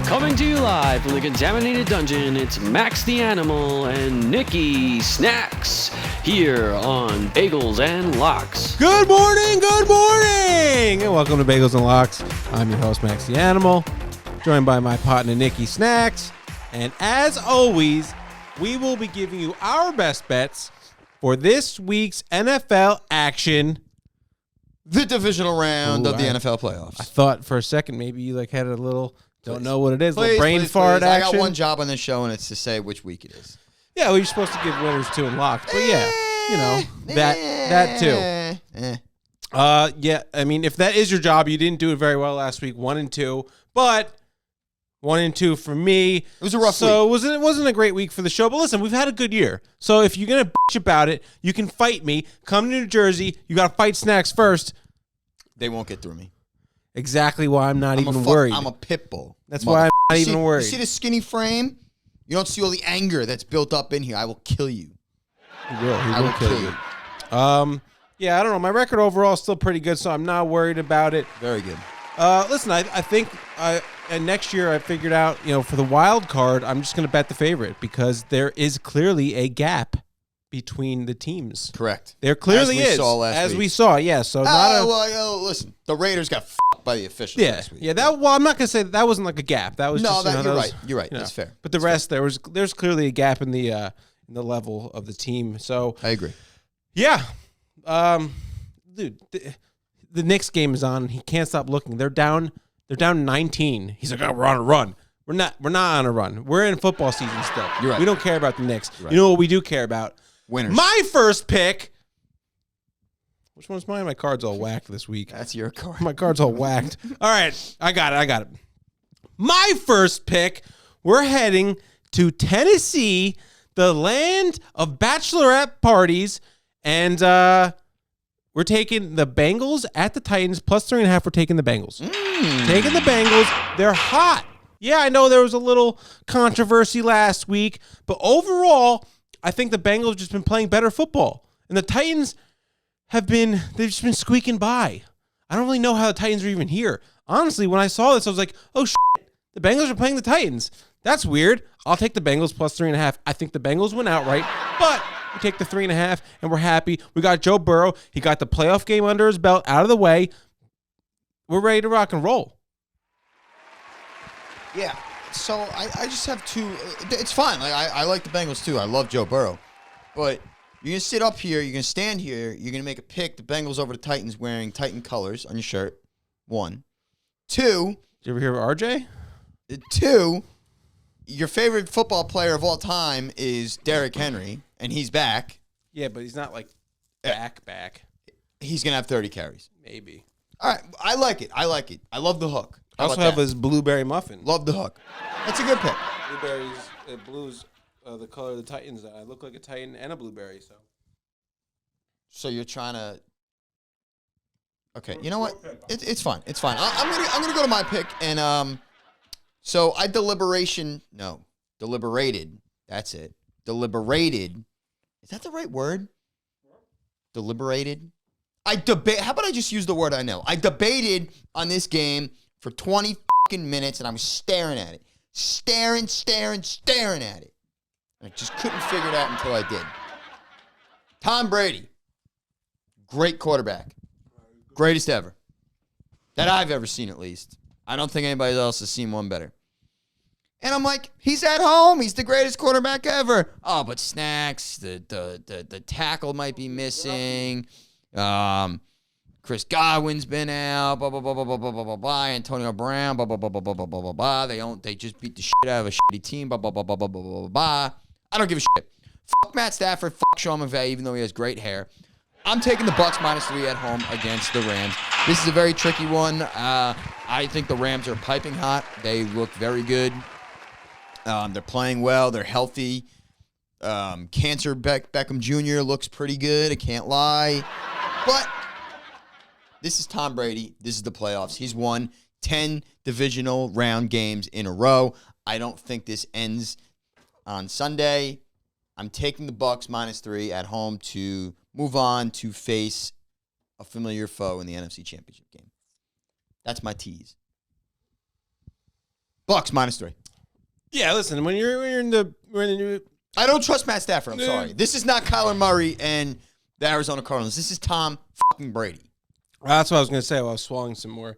Coming to you live from the contaminated dungeon, it's Max the Animal and Nikki Snacks here on Bagels and Locks. Good morning, and welcome to Bagels and Locks. I'm your host, Max the Animal, joined by my partner, Nikki Snacks. And as always, we will be giving you our best bets for this week's NFL action. The divisional round of the NFL playoffs. I thought for a second maybe you had a little... Don't know what it is. Please, brain fart action. I got one job on this show, and it's to say which week it is. Yeah, well, you're supposed to give winners two and locks, but yeah, that too. Yeah, I mean, if that is your job, you didn't do it very well last week, 1-2, but 1-2 for me. It was a rough week. So it wasn't a great week for the show, but listen, we've had a good year. So if you're gonna bitch about it, you can fight me. Come to New Jersey. You got to fight Snacks first. They won't get through me. Exactly why I'm not even worried. I'm a pit bull. That's why I'm not even worried. You see the skinny frame? You don't see all the anger that's built up in here. I will kill you. He will kill you. Yeah, I don't know. My record overall is still pretty good, so I'm not worried about it. Very good. Listen, I think and next year I figured out, for the wild card, I'm just going to bet the favorite because there is clearly a gap between the teams. Correct. There clearly is. As we saw, yeah. So listen, the Raiders got f***ed by the officials last week. Yeah, I'm not going to say that wasn't like a gap. That was just, you're right. You're right. That's fair. But the rest, there's clearly a gap in the level of the team. So I agree. Yeah. Dude, the Knicks game is on. He can't stop looking. They're down 19. He's like, "Oh, we're on a run." We're not on a run. We're in football season still. You're right. We don't care about the Knicks. Right. You know what we do care about? Winners. My first pick. Which one's mine? My card's all whacked this week. That's your card. My card's all whacked. All right. I got it. My first pick. We're heading to Tennessee, the land of bachelorette parties, and we're taking the Bengals at the Titans, plus 3.5. We're taking the Bengals. Taking the Bengals. They're hot. Yeah, I know there was a little controversy last week, but overall, I think the Bengals have just been playing better football. And the Titans they've just been squeaking by. I don't really know how the Titans are even here. Honestly, when I saw this, I was like, oh, shit, the Bengals are playing the Titans. That's weird. I'll take the Bengals plus 3.5. I think the Bengals win outright, but we take the 3.5, and we're happy. We got Joe Burrow. He got the playoff game under his belt out of the way. We're ready to rock and roll. Yeah. So I just have two. It's fine. I like the Bengals too. I love Joe Burrow. But you're going to sit up here. You're going to stand here. You're going to make a pick. The Bengals over the Titans wearing Titan colors on your shirt. 1. 2. Did you ever hear of RJ? 2. Your favorite football player of all time is Derrick Henry, and he's back. Yeah, but he's not back. He's going to have 30 carries. Maybe. All right. I like it. I love the hook. I also have his blueberry muffin. Love the hook. That's a good pick. Blueberries, blues, the color of the Titans. I look like a Titan and a blueberry. So you're trying to. Okay, you know what? It's fine. It's fine. I'm gonna go to my pick, and so I deliberated. That's it. Deliberated. Is that the right word? Deliberated. How about I just use the word I know? I debated on this game for 20 minutes, and I was staring at it. Staring at it. I just couldn't figure it out until I did. Tom Brady. Great quarterback. Greatest ever. That I've ever seen, at least. I don't think anybody else has seen one better. And I'm like, he's at home. He's the greatest quarterback ever. Oh, but Snacks, the tackle might be missing. Chris Godwin's been out, blah, blah, blah, blah, blah, blah, blah, blah, blah. Antonio Brown, blah, blah, blah, blah, blah, blah, blah, blah, blah. They just beat the shit out of a shitty team, blah, blah, blah, blah, blah, blah, blah, blah. I don't give a shit. Fuck Matt Stafford, fuck Sean McVay, even though he has great hair. I'm taking the Bucs -3 at home against the Rams. This is a very tricky one. I think the Rams are piping hot. They look very good. They're playing well. They're healthy. Cancer Beckham Jr. looks pretty good. I can't lie. But this is Tom Brady. This is the playoffs. He's won 10 divisional round games in a row. I don't think this ends on Sunday. I'm taking the Bucs -3 at home to move on to face a familiar foe in the NFC Championship game. That's my tease. Bucks -3. Yeah, listen, when you're in the I don't trust Matt Stafford. I'm sorry. This is not Kyler Murray and the Arizona Cardinals. This is Tom fucking Brady. That's what I was going to say while I was swallowing some more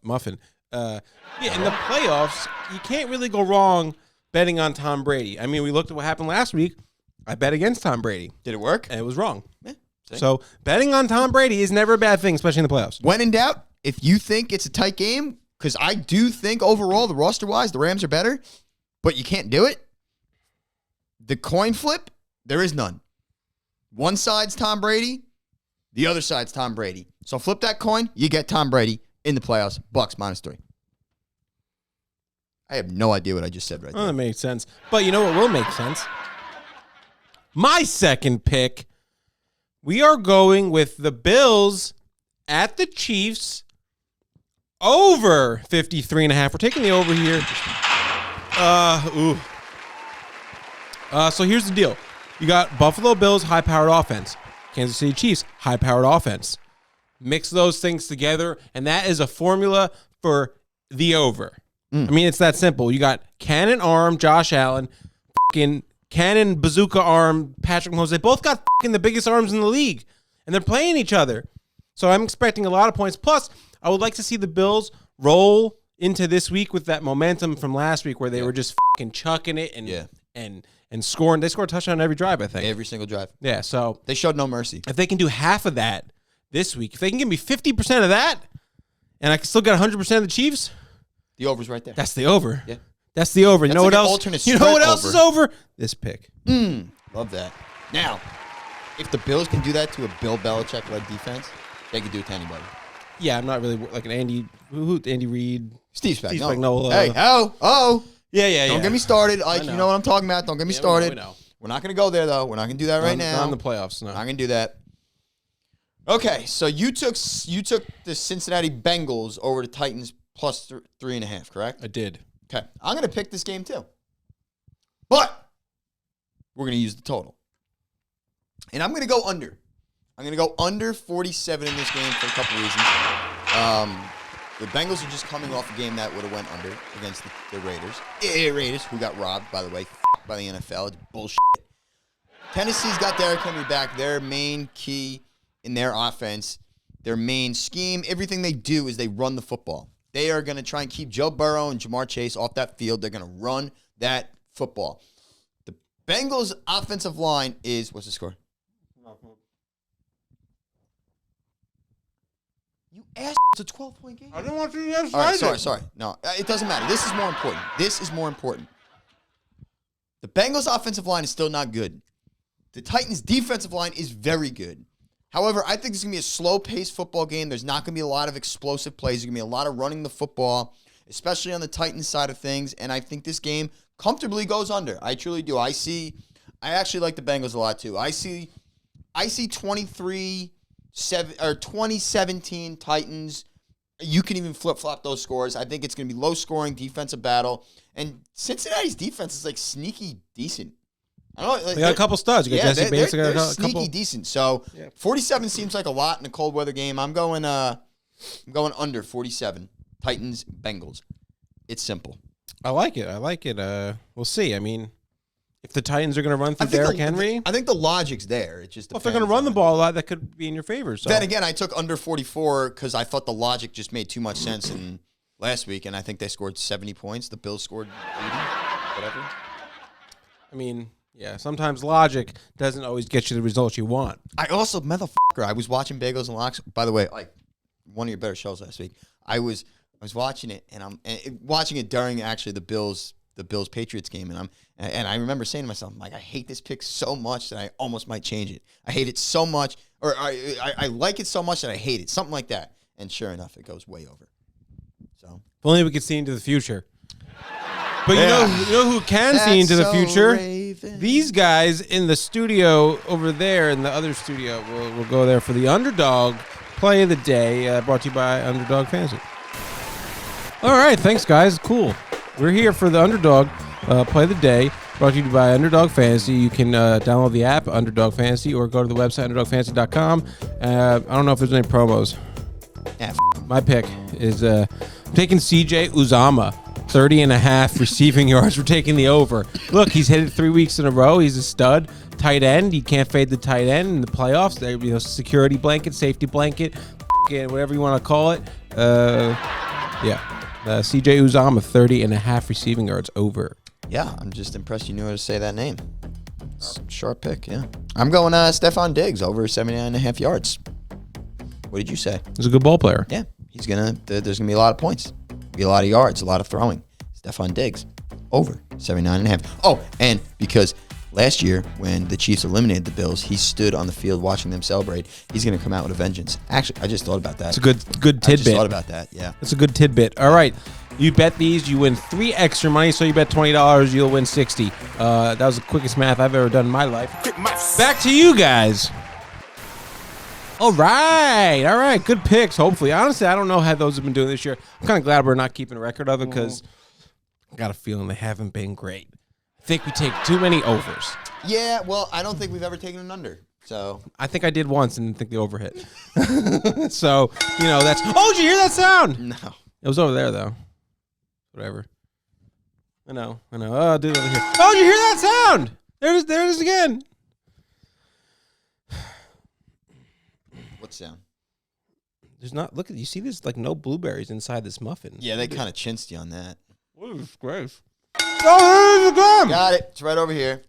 muffin. In the playoffs, you can't really go wrong betting on Tom Brady. I mean, we looked at what happened last week. I bet against Tom Brady. Did it work? And it was wrong. Yeah, so betting on Tom Brady is never a bad thing, especially in the playoffs. When in doubt, if you think it's a tight game, because I do think overall, the roster-wise, the Rams are better, but you can't do it, the coin flip, there is none. One side's Tom Brady, the other side's Tom Brady. So flip that coin, you get Tom Brady in the playoffs, Bucks -3. I have no idea what I just said right Well, there. that makes sense. But you know what will make sense? My second pick, we are going with the Bills at the Chiefs over 53.5. We're taking the over here. So here's the deal. You got Buffalo Bills, high-powered offense. Kansas City Chiefs, high-powered offense. Mix those things together, and that is a formula for the over. I mean, it's that simple. You got cannon arm Josh Allen, fucking cannon bazooka arm Patrick Mahomes. They both got fucking the biggest arms in the league, and they're playing each other. So I'm expecting a lot of points. Plus, I would like to see the Bills roll into this week with that momentum from last week where they were just fucking chucking it and scoring. They scored a touchdown on every drive, I think. Every single drive. Yeah, so They showed no mercy. if they can do half of that this week, if they can give me 50% of that, and I can still get 100% of the Chiefs, The over's right there. that's the over. Yeah. That's the over. You That's know like what an else? alternate You know what spread else over. is over? This pick. Love that. Now, if the Bills can do that to a Bill Belichick-led defense, they can do it to anybody. Yeah, I'm not really like an Andy Reid. Steve Spagnuolo. Spagnuolo. Hey, oh. Yeah. Don't get me started. Like, know. you know what I'm talking about. Don't get me Yeah, started. we know. We're not going to go there, though. We're not going to do that right now. Not in the playoffs. No. Not going to do that. Okay, so you took the Cincinnati Bengals over the Titans plus 3.5, correct? I did. Okay, I'm going to pick this game too. But we're going to use the total. And I'm going to go under. I'm going to go under 47 in this game for a couple reasons. The Bengals are just coming off a game that would have went under against the Raiders. Raiders, who got robbed, by the way, by the NFL. It's bullshit. Tennessee's got Derrick Henry back. Their main key in their offense, their main scheme, everything they do is they run the football. They are going to try and keep Joe Burrow and Jamar Chase off that field. They're going to run that football. The Bengals' offensive line is, what's the score? You ass, it's a 12-point game. I didn't want you to All right, sorry. No, it doesn't matter. This is more important. The Bengals' offensive line is still not good. The Titans' defensive line is very good. However, I think it's going to be a slow-paced football game. There's not going to be a lot of explosive plays. There's going to be a lot of running the football, especially on the Titans side of things. And I think this game comfortably goes under. I truly do. I actually like the Bengals a lot too. I see 2017 Titans. You can even flip-flop those scores. I think it's going to be low-scoring defensive battle. And Cincinnati's defense is like sneaky decent. I don't know. Like, They got a couple studs. You got Jesse Bates. They're Got a sneaky couple. decent. So 47 seems like a lot in a cold weather game. I'm going under 47. Titans, Bengals. It's simple. I like it. We'll see. I mean, if the Titans are going to run through Derrick Henry, I think the logic's there. It just if they're going to run the ball a lot, that could be in your favor. So Then again, I took under 44 because I thought the logic just made too much sense in last week, and I think they scored 70 points. The Bills scored 80, whatever. I mean, yeah, sometimes logic doesn't always get you the results you want. I also, motherfucker, I was watching Bagels and Locks. By the way, like one of your better shows last week. I was watching it, and watching it during actually the Bills Patriots game, and I remember saying to myself, like, I hate this pick so much that I almost might change it. I hate it so much, or I like it so much that I hate it, something like that. And sure enough, it goes way over. So If only we could see into the future. But you know who can see into the future? Raven. These guys in the studio over there, in the other studio. We'll go there for the Underdog Play of the Day, brought to you by Underdog Fantasy. All right, thanks, guys. Cool. We're here for the Underdog Play of the Day, brought to you by Underdog Fantasy. You can download the app, Underdog Fantasy, or go to the website, underdogfantasy.com. I don't know if there's any promos. Yeah, My pick is I'm taking CJ Uzama 30.5 receiving yards. We're taking the over. Look, he's hit it 3 weeks in a row. He's a stud. Tight end. You can't fade the tight end in the playoffs. They, security blanket, safety blanket, whatever you want to call it. CJ Uzomah, 30.5 receiving yards over. Yeah, I'm just impressed you knew how to say that name. Sharp pick, yeah. I'm going Stephon Diggs over 79.5 yards. What did you say? He's a good ball player. Yeah, there's gonna be a lot of points, be a lot of yards, a lot of throwing. Stephon Diggs over 79.5. Oh, and because last year when the Chiefs eliminated the Bills, he stood on the field watching them celebrate. He's gonna come out with a vengeance. Actually, I just thought about that. It's a good tidbit. I just thought about that. Yeah, it's a good tidbit. All right. You bet these, you win 3 extra money, so you bet $20, you'll win 60. That was the quickest math I've ever done in my life. Back to you guys. All right, good picks, hopefully. Honestly, I don't know how those have been doing this year. I'm kind of glad we're not keeping a record of it because I got a feeling they haven't been great. I think we take too many overs. Yeah, well, I don't think we've ever taken an under. So I think I did once and didn't think the over hit. So, that's... Oh, did you hear that sound? No. It was over there, though. Whatever. I know. Oh, dude, over here. Oh, did you hear that sound? There it is again. What sound? There's not. Look, you see, there's like no blueberries inside this muffin. Yeah, they kind of chinsed you on that. What is gross? Oh, there's the gum. Got it. It's right over here.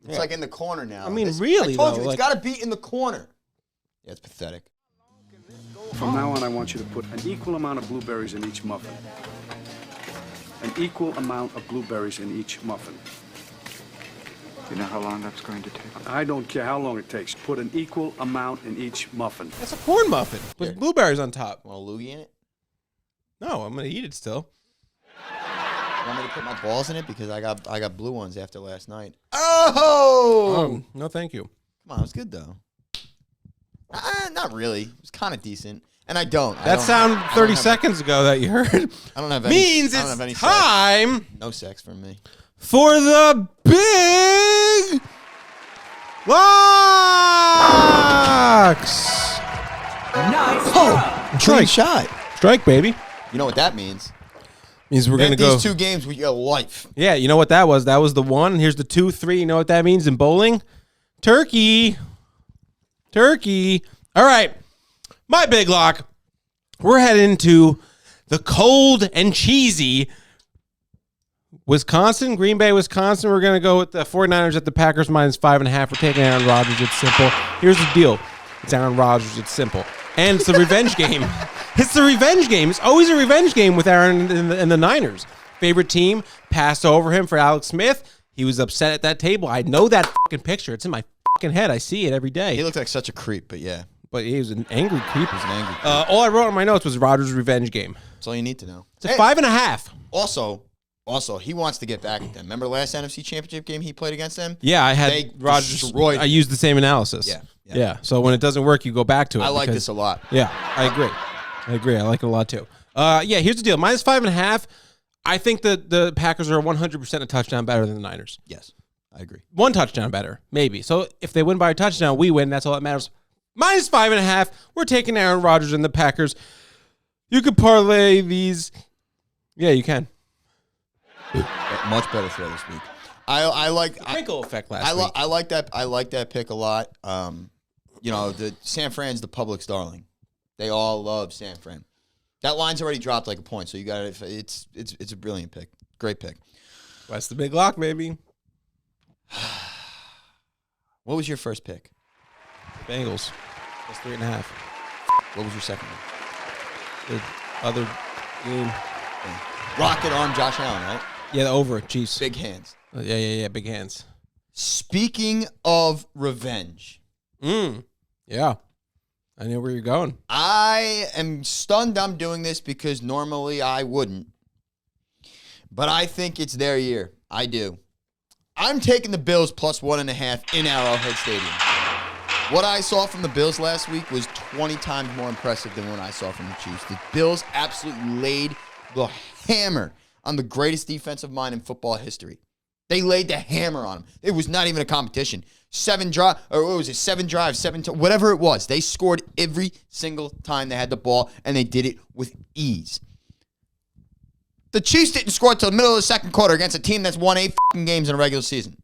It's like in the corner now. I mean, really, I told though, you, it's got to be in the corner. Yeah, it's pathetic. From now on, I want you to put an equal amount of blueberries in each muffin. An equal amount of blueberries in each muffin. You know how long that's going to take? I don't care how long it takes. Put an equal amount in each muffin. That's a corn muffin with blueberries on top. Want a loogie in it? No, I'm gonna eat it still. You want me to put my balls in it because I got blue ones after last night. Oh! No, thank you. Come on, it was good though. Not really. It was kind of decent. And I don't. That sound 30 seconds ago that you heard. I don't have any. Means it's time. Sex. No sex from me. For the big box. Nice. Oh, clean shot. Strike, baby. You know what that means? Means we're gonna go these 2 games with your life. Yeah, you know what that was? That was the 1. Here's the 2, 3. You know what that means in bowling? Turkey. All right. My big lock. We're heading to the cold and cheesy Wisconsin, Green Bay, Wisconsin. We're going to go with the 49ers at the Packers -5.5. We're taking Aaron Rodgers. It's simple. Here's the deal. It's Aaron Rodgers. It's simple. And it's the revenge game. It's the revenge game. It's always a revenge game with Aaron and the Niners. Favorite team passed over him for Alex Smith. He was upset at that table. I know that fucking picture. It's in my fucking head. I see it every day. He looked like such a creep, but yeah. But he was an angry creep. He was an angry creep. All I wrote on my notes was Rodgers' revenge game. That's all you need to know. It's 5.5. Also, he wants to get back at them. Remember last NFC Championship game he played against them? Yeah, I had They Rodgers. destroyed I used the same analysis. Yeah. So when it doesn't work, you go back to it. I like this a lot. Yeah, I agree. I like it a lot too. Here's the deal. -5.5. I think the Packers are 100% a touchdown better than the Niners. Yes, I agree. 1 touchdown better, maybe. So if they win by a touchdown, we win. That's all that matters. -5.5. We're taking Aaron Rodgers and the Packers. You could parlay these. Yeah, you can. Much better throw this week. I like Crinkle effect last week. I like that. I like that pick a lot. The San Fran's the public's darling. They all love San Fran. That line's already dropped like a point, so you got it. It's a brilliant pick. Great pick. That's the big lock, baby. What was your first pick? Bengals. That's 3.5. What was your second one? The other game. Rocket arm Josh Allen, right? Yeah, the over. Chiefs. Big hands. Yeah. Big hands. Speaking of revenge. Yeah. I know where you're going. I am stunned I'm doing this because normally I wouldn't. But I think it's their year. I do. I'm taking the Bills +1.5 in Arrowhead Stadium. What I saw from the Bills last week was 20 times more impressive than what I saw from the Chiefs. The Bills absolutely laid the hammer on the greatest defensive mind in football history. They laid the hammer on them. It was not even a competition. 7 drives, whatever it was. They scored every single time they had the ball, and they did it with ease. The Chiefs didn't score until the middle of the second quarter against a team that's won 8 games in a regular season.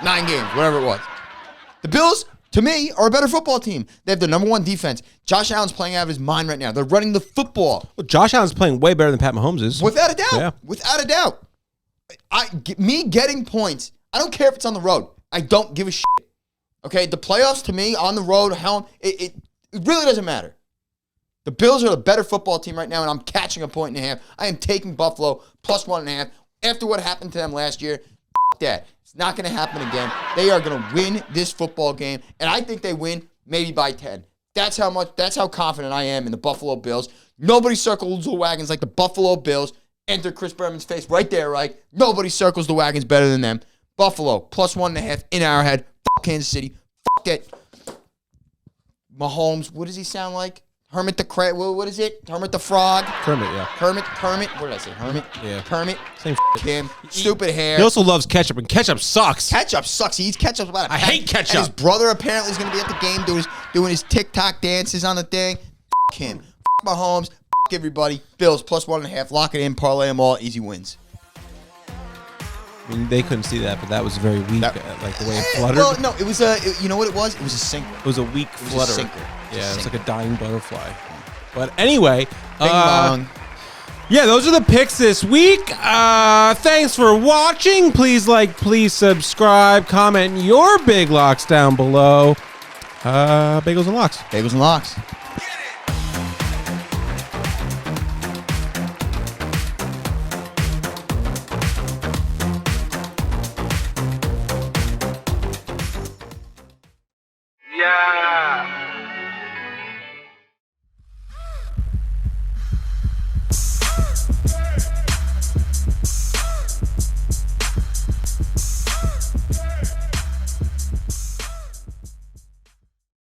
9 games, whatever it was. The Bills, to me, are a better football team. They have the number 1 defense. Josh Allen's playing out of his mind right now. They're running the football. Well, Josh Allen's playing way better than Pat Mahomes is. Without a doubt. Yeah. Without a doubt. Me getting points, I don't care if it's on the road. I don't give a shit. Okay, the playoffs to me, on the road, home, it really doesn't matter. The Bills are the better football team right now, and I'm catching a 1.5. I am taking Buffalo plus 1.5. After what happened to them last year, that. It's not going to happen again. They are going to win this football game, and I think they win maybe by 10. That's how confident I am in the Buffalo Bills. Nobody circles the wagons like the Buffalo Bills. Enter Chris Berman's face right there, right? Nobody circles the wagons better than them. Buffalo plus 1.5 in Arrowhead. Kansas City. That. Mahomes, what does he sound like? Hermit the Crab. What is it? Hermit the Frog. Kermit, yeah. Kermit. What did I say? Hermit. Yeah. Kermit. Same him. Stupid hair. He also loves ketchup, and ketchup sucks. Ketchup sucks. He eats ketchup about a I pack. hate ketchup. And his brother apparently is going to be at the game doing his TikTok dances on the thing. Him. Mahomes. Everybody. Bills plus 1.5. Lock it in. Parlay them all. Easy wins. I mean, they couldn't see that, but that was very weak, like the way it fluttered. Well, no, it was you know what it was? It was a sinker. It was a weak flutter. Sinker. Yeah, it's like a dying butterfly. But anyway, Bing bong. yeah, those are the picks this week. Thanks for watching. Please like, please subscribe, comment your big locks down below. Bagels and locks. Bagels and locks.